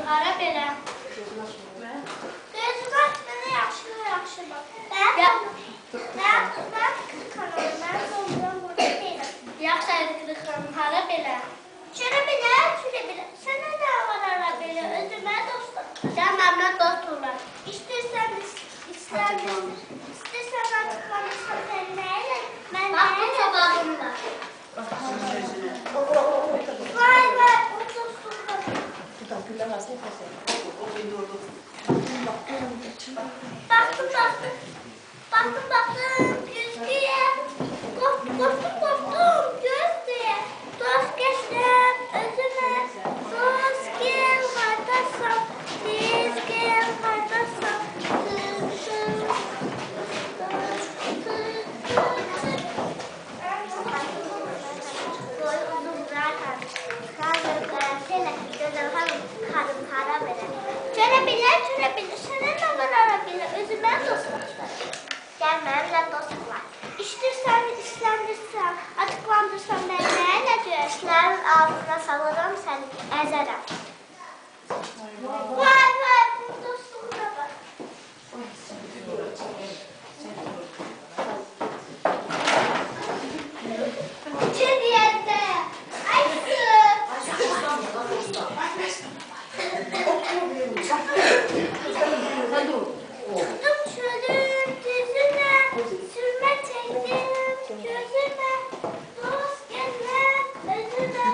hara belə. Gözümə mənə yaxşı bax. Mən kanalım, mən sonradan burada deyiləm. Yaxşı Aydın xanım, hara belə? Şöyle belə. Sənə nə var hara belə? Özümə dostum. Sən mənimlə dost olar. İstəyirsən açıqlamışsan sən nə elə? Mən nə elə? Bax, bu çobanımla. Vay, o dostumla. Güller var, sayfası. Baktım, gözlüye. Korktum, gözlüye. Dost geçtim, özüme. Dost gel, kardeşim. Siz gel, kardeşim. Şöyle bile, sana ne var ara bile, özüme dostlar. Gel benimle dostlar. İştirsen, İslendirsen, açıklandırsan ben neyle göğüslerin altına salırım seni, ezerim. Vay, bu dostluğuna bak. Çediyette, ayısı. Tuttum çölün düzüne, sürme çektim gözüme. Dost gelme özüme,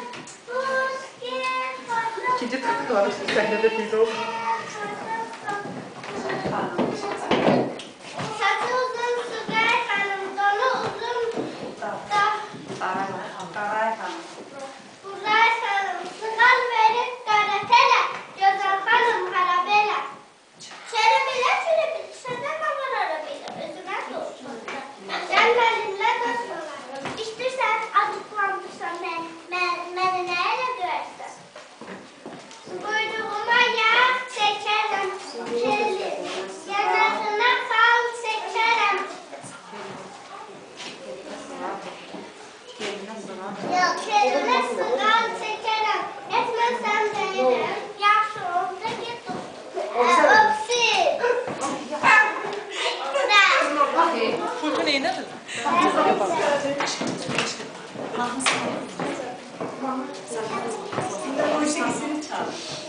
dost gel kardeşim. İkinci tıkkı var, sahnede teyze oldu. Saçı uzun Sugay Hanım, donu uzun Saray Hanım. Sugay Hanım, sıkal verip gazetele, Gözal Hanım harabele. Şöyle bile, senden ne var arabıyla, özüme dostum. Sen benimle dost olalım. İştirsen açıklandırsan beni neyle görsen. Buyruğuma yağ çekerim, yanasına fal çekerim. Yok, eline sıkal çekerim. Etmezsem benim, yaxşı oldu git dostum. Öpsün. Furkan iyi nedir?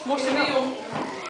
Boşuna yok.